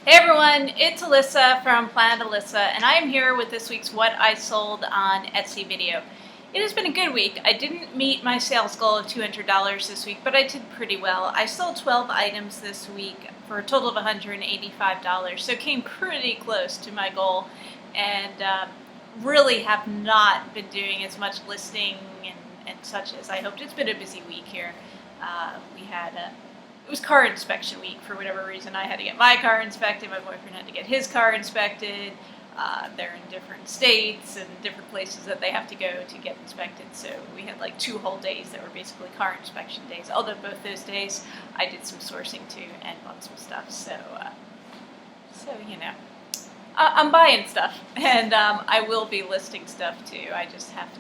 Hey everyone, it's Alyssa from Planet Alissa, and I am here with this week's What I Sold on Etsy video. It has been a good week. I didn't meet my sales goal of $200 this week, but I did pretty well. I sold 12 items this week for a total of $185, so came pretty close to my goal, and really have not been doing as much listing and such as I hoped. It's been a busy week here. It was car inspection week for whatever reason. I had to get my car inspected. My boyfriend had to get his car inspected. They're in different states and different places that they have to go to get inspected. So we had like 2 whole days that were basically car inspection days. Although both those days I did some sourcing too and bought some stuff. So you know, I'm buying stuff, and I will be listing stuff too. I just have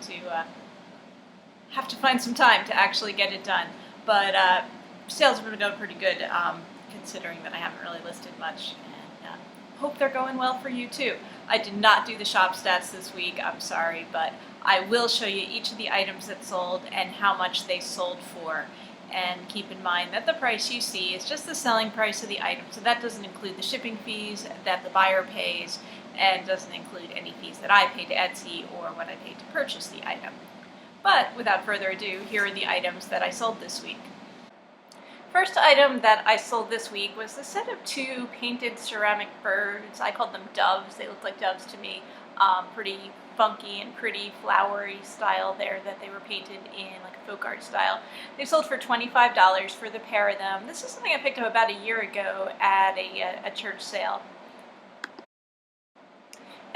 to find some time to actually get it done. But sales have been going pretty good, considering that I haven't really listed much, and hope they're going well for you too. I did not do the shop stats this week, I'm sorry, but I will show you each of the items that sold and how much they sold for. And keep in mind that the price you see is just the selling price of the item, so that doesn't include the shipping fees that the buyer pays, and doesn't include any fees that I pay to Etsy or what I paid to purchase the item. But without further ado, here are the items that I sold this week. First item that I sold this week was the set of 2 painted ceramic birds. I called them doves. They looked like doves to me. Pretty funky and pretty flowery style there that they were painted in, like a folk art style. They sold for $25 for the pair of them. This is something I picked up about a year ago at a church sale.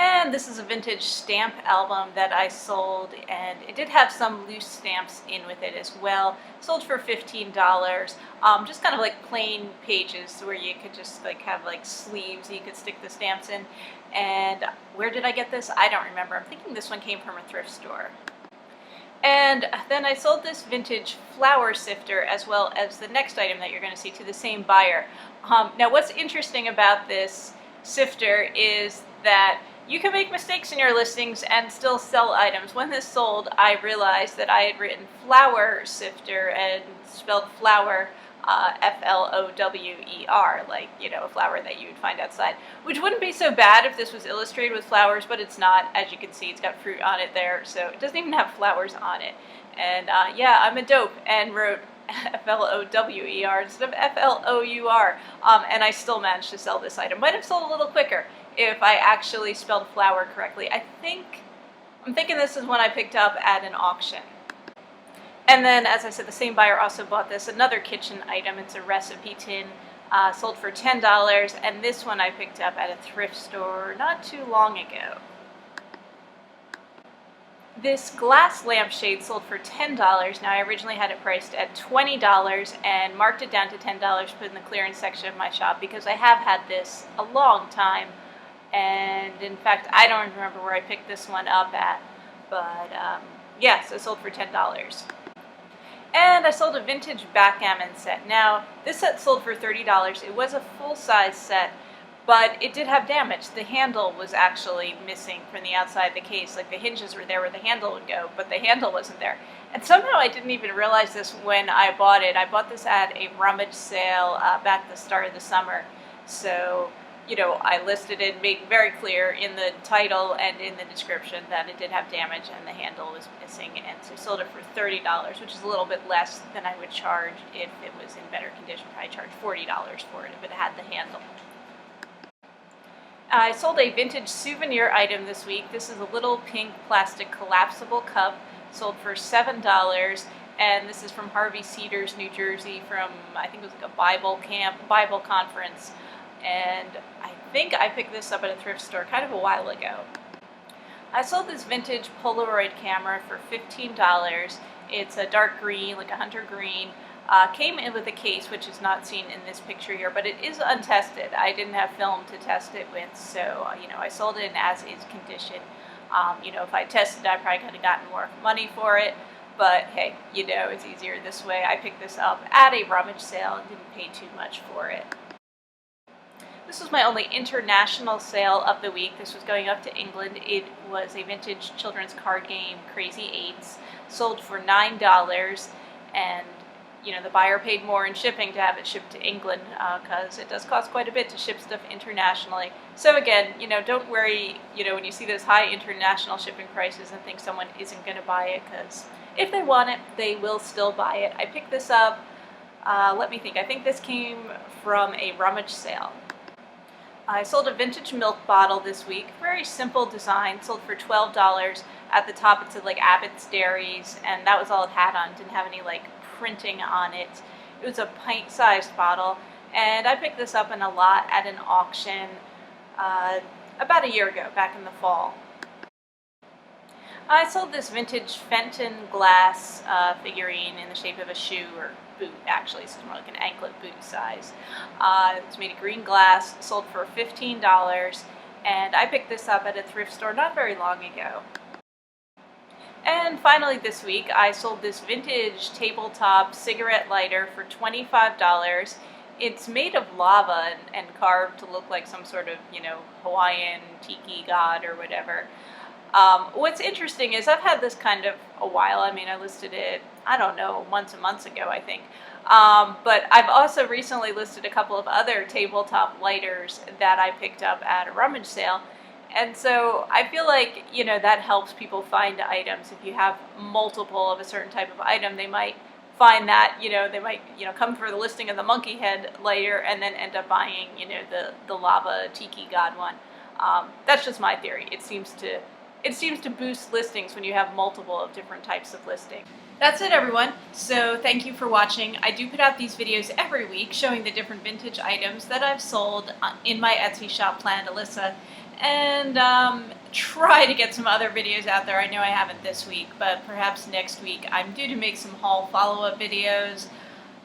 And this is a vintage stamp album that I sold, and it did have some loose stamps in with it as well. Sold for $15. Just kind of like plain pages where you could just like have like sleeves you could stick the stamps in. And where did I get this? I don't remember. I'm thinking this one came from a thrift store. And then I sold this vintage flower sifter as well as the next item that you're going to see to the same buyer. Now what's interesting about this sifter is that you can make mistakes in your listings and still sell items. When this sold, I realized that I had written flower sifter and spelled flower F-L-O-W-E-R, like, you know, a flower that you would find outside, which wouldn't be so bad if this was illustrated with flowers, but it's not. As you can see, it's got fruit on it there, so it doesn't even have flowers on it. And yeah, I'm a dope and wrote F-L-O-W-E-R instead of F-L-O-U-R, and I still managed to sell this item. Might have sold a little quicker if I actually spelled flower correctly. I'm thinking this is one I picked up at an auction. And then, as I said, the same buyer also bought this, another kitchen item. It's a recipe tin, sold for $10, and this one I picked up at a thrift store not too long ago. This glass lampshade sold for $10. Now, I originally had it priced at $20 and marked it down to $10, put in the clearance section of my shop, because I have had this a long time. And in fact, I don't remember where I picked this one up at, but yes, it sold for $10. And I sold a vintage backgammon set. Now, this set sold for $30. It was a full-size set, but it did have damage. The handle was actually missing from the outside of the case. Like, the hinges were there where the handle would go, but the handle wasn't there. And somehow I didn't even realize this when I bought it. I bought this at a rummage sale back at the start of the summer. So, you know, I listed it, made very clear in the title and in the description that it did have damage and the handle was missing, and so I sold it for $30, which is a little bit less than I would charge if it was in better condition. I'd charge $40 for it if it had the handle. I sold a vintage souvenir item this week. This is a little pink plastic collapsible cup, sold for $7, and this is from Harvey Cedars, New Jersey, from, I think it was like a Bible conference. And I think I picked this up at a thrift store kind of a while ago. I sold this vintage Polaroid camera for $15. It's a dark green, like a hunter green. Came in with a case, which is not seen in this picture here, but it is untested. I didn't have film to test it with, so you know, I sold it in as-is condition. You know, if I tested it, I probably could have gotten more money for it. But hey, you know, it's easier this way. I picked this up at a rummage sale and didn't pay too much for it. This was my only international sale of the week. This was going up to England. It was a vintage children's card game, Crazy Eights, sold for $9, and the buyer paid more in shipping to have it shipped to England, because it does cost quite a bit to ship stuff internationally. So again, don't worry, when you see those high international shipping prices and think someone isn't going to buy it, because if they want it, they will still buy it. I picked this up, let me think, I think this came from a rummage sale. I sold a vintage milk bottle this week. Very simple design, sold for $12. At the top it said like Abbott's Dairies, and that was all it had on. It didn't have any like printing on it. It was a pint-sized bottle, and I picked this up in a lot at an auction about a year ago, back in the fall. I sold this vintage Fenton glass figurine in the shape of a shoe, or boot actually, so it's more like an anklet boot size. It's made of green glass, sold for $15, and I picked this up at a thrift store not very long ago. And finally this week, I sold this vintage tabletop cigarette lighter for $25. It's made of lava and carved to look like some sort of, Hawaiian tiki god or whatever. What's interesting is I've had this kind of a while. I mean, I listed it, I don't know, months and months ago, I think. But I've also recently listed a couple of other tabletop lighters that I picked up at a rummage sale. And so I feel like, that helps people find items. If you have multiple of a certain type of item, they might find that, they might, come for the listing of the monkey head lighter and then end up buying, the lava tiki god one. That's just my theory. It seems to boost listings when you have multiple of different types of listing. That's it, everyone. So thank you for watching. I do put out these videos every week showing the different vintage items that I've sold in my Etsy shop, Planned Alissa, and try to get some other videos out there. I know I haven't this week, but perhaps next week. I'm due to make some haul follow-up videos.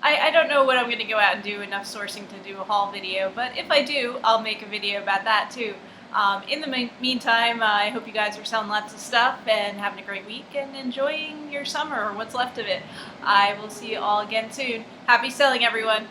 I don't know what I'm going to go out and do, enough sourcing to do a haul video, but if I do, I'll make a video about that too. In the meantime, I hope you guys are selling lots of stuff and having a great week and enjoying your summer, or what's left of it. I will see you all again soon. Happy selling, everyone!